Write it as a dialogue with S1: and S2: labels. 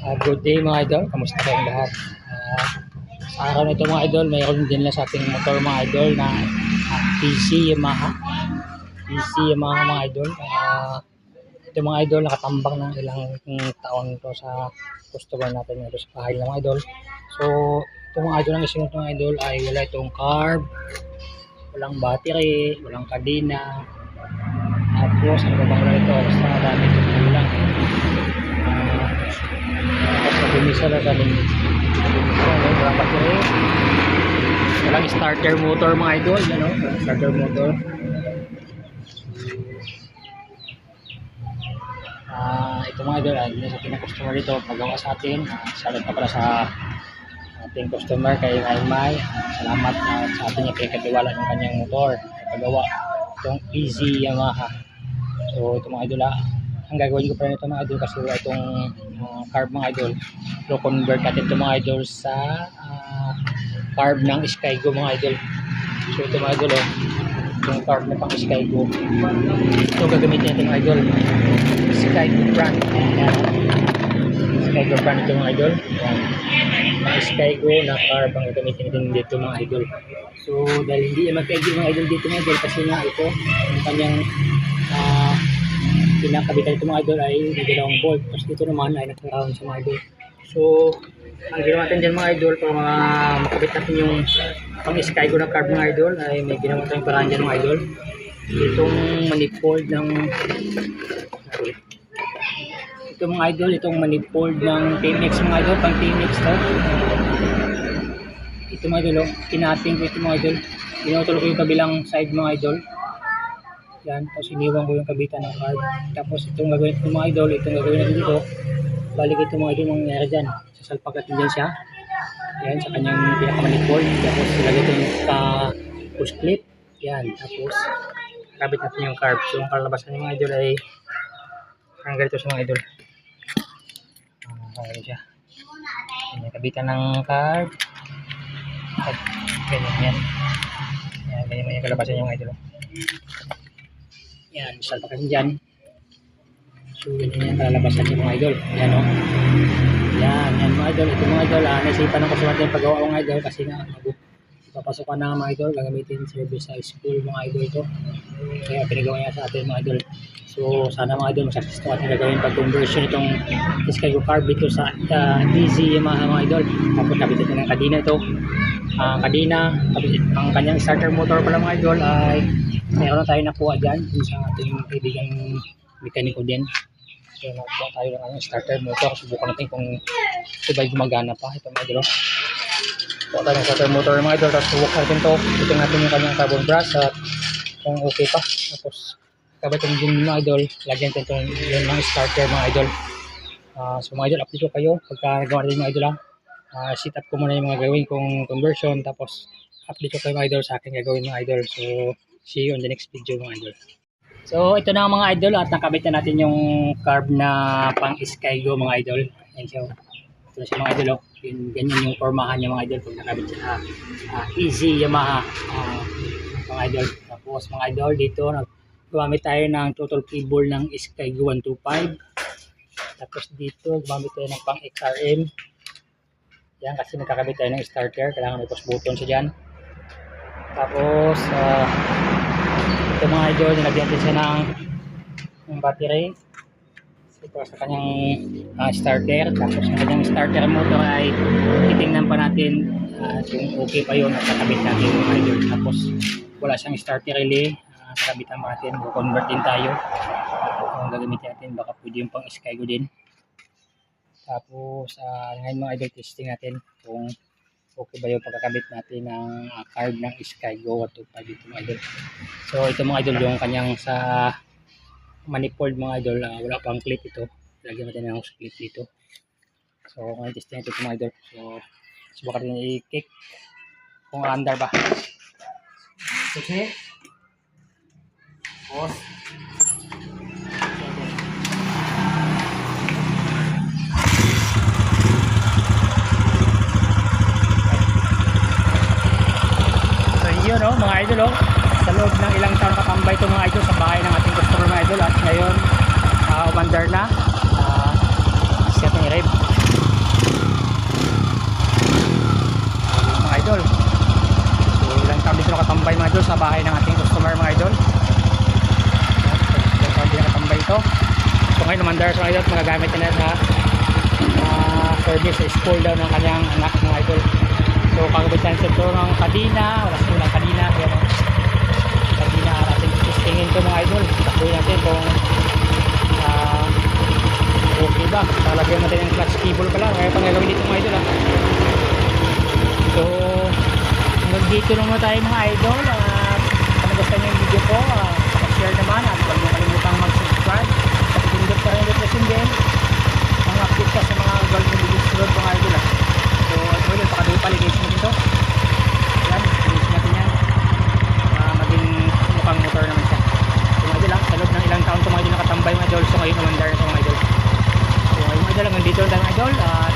S1: Good day mga idol, kamusta kayong lahat? Sa araw na ito mga idol, mayroon din lang sa ating motor mga idol na PC Yamaha. PC Yamaha mga idol. Ito mga idol, nakatambak ng ilang taon to sa customer natin ito sa bahay ng mga idol. So, ito mga idol, ang isinong mga idol ay wala itong carb, walang battery, walang kadena. Tapos, ano ba bang wala ito? Basta dami ito lang. Bumisa na kami. Walang battery. Walang starter motor mga idol. Yan o, starter motor. Ito mga idol, sa ating customer dito, pagawa sa atin. Salamat pa pala sa ating customer kay Maymay. Salamat sa ating pinagkatiwala ng kanyang motor. Pagawa itong Easy Yamaha. So ito mga idol, ang gagawin ko pa rin ito mga idol kasi wala itong carb mga idol. So convert natin ito mga idol sa carb ng Skygo mga idol. So ito mga idol yung carb na pang Skygo. Ito gagamitin natin mga idol. Skygo brand. Ayan. Skygo brand ito mga idol. Ayan. Skygo na carb ang gagamitin natin dito mga idol. So dahil hindi mag-Skygo mga idol dito mga idol kasi nga ito yung kanyang pinakabitan ito mga idol ay dalawang bolt. Tapos dito naman ay naka-round sa mga idol. So ang ginawa natin dyan mga idol para makabit natin yung pang Skygo na carb mga idol ay may ginawa tayong paraan dyan mga idol. Itong manifold ng mga idol, itong manifold ng TMX mga idol, pang TMX to. Ito mga idol, kinating ko ito mga idol. Pinutol ko yung kabilang side mga idol. Yan, tapos iniwan ko yung kabitan ng carb. Tapos itong gagawin ito mga idol, itong gagawin natin dito. Balik ito mga idol mangyayari dyan. Sasalpag natin dyan siya. Yan, sa kanyang pinakamanifold. Tapos ilagay ito yung push clip. Yan, tapos kabit natin yung carb. So ang kalabasan ng mga idol ay ang ganito sa mga idol. Ganyan siya. Yan, kabitan ng carb. At ganyan yan. Yan, ganyan yung kalabasan yung mga idol. Yan, salpakan dyan. So, ganyan yung kalalabasan yung mga idol. Yan o. Yan mga idol. Ito mga idol. Naisipan ng kasulat yung paggawa ko mga idol kasi nga papasukan na mga idol. Gagamitin service sa school mga idol ito. Kaya pinagawa niya sa atin mga idol. So, sana mga idol masaksis ito ating gagawin pag-conversion itong Skygo carb dito sa Easy Yamaha mga idol. Tapos nabitin ito ng kadena ito. Kadena. Tapos ang kanyang starter motor pala mga idol ay mayroon tayo nakuha dyan sa ating kaibigang mekaniko din. So nakuha tayo ng starter motor. Subukan natin kung ito ba gumagana pa. Ito mga idol. Nakuha tayo ng starter motor mga idol. Tapos subukan natin ito. Ito natin yung kanyang carbon brush at kung okay pa. Tapos kabatin din mga idol. Lagyan natin yung mga starter mga idol. So mga idol, update ko kayo pagka nagawa natin mga idol. Set up ko muna yung mga gawin kong conversion. Tapos update ko kayo mga idol sa akin gagawin mga idol. So see you on the next video mga idol. So ito na mga idol at nakabit na natin yung carb na pang Skygo mga idol. Ayan siya. Ito na siya mga idol. Ganyan yung formahan niya mga idol pag nakabit sa Easy Yamaha mga idol. Tapos mga idol dito gumamit tayo ng total cable ng Skygo 125. Tapos dito gumamit tayo ng pang XRM. Yan kasi nagkakabit tayo ng starter. Kailangan may push button siya dyan. Tapos ito mga idol, nilagyan natin siya ng battery. Ito sa kanyang starter. Tapos ang kanyang starter motor ay titingnan pa natin kung okay pa yun at kakabit natin mga idol. Tapos wala siyang starter relay. Kakabitan pa natin. Convert din tayo. Kung gagamitin natin baka pwede yung pang Skygo din. Tapos ngayon mga idol, testing natin kung okay ba yung pagkakabit natin ng carb ng Skygo 125 dito mga idol. So ito mga idol yung kanyang sa manifold mga idol. Wala pang clip ito. Lagyan natin ng clip dito. So ngayon testing natin ito mga idol. So subukan natin i-kick kung under ba. Okay. Pause. Yun mga idol sa loob ng ilang taon nakatambay ito mga idol sa bahay ng ating customer mga idol at ngayon umandar na siya itong i-rev. sa bahay ng ating customer mga idol. Hindi nakatambay ito. So ngayon umandar sa idol, magagamit na sa service sa school daw ng kanyang anak mga idol. So kagabitan sa ito ng kadina, wala sa ng kadina, yan o. Kadina, ating testingin ito mga idol. Takuin natin kung okay ba. Talagyan natin yung clutch cable pala, kaya pang gagawin dito mga idol. So hanggang dito naman tayo mga idol. Kung nagustuhan nyo yung video ko, share naman at huwag nyo kalimutang mag-subscribe at pindot pa rin depression din ang update ka sa mga gold na video sunod mga idol. So at ulit pakaduwi paligation mo dito, yan, finish natin yan, maging mukhang motor naman siya. So mga idol sa loob ng ilang taon ito mga idol nakatambay mga idol. So ngayon umandar na ito mga idol. So ngayon mga idol hanggang dito lang tayo mga idol at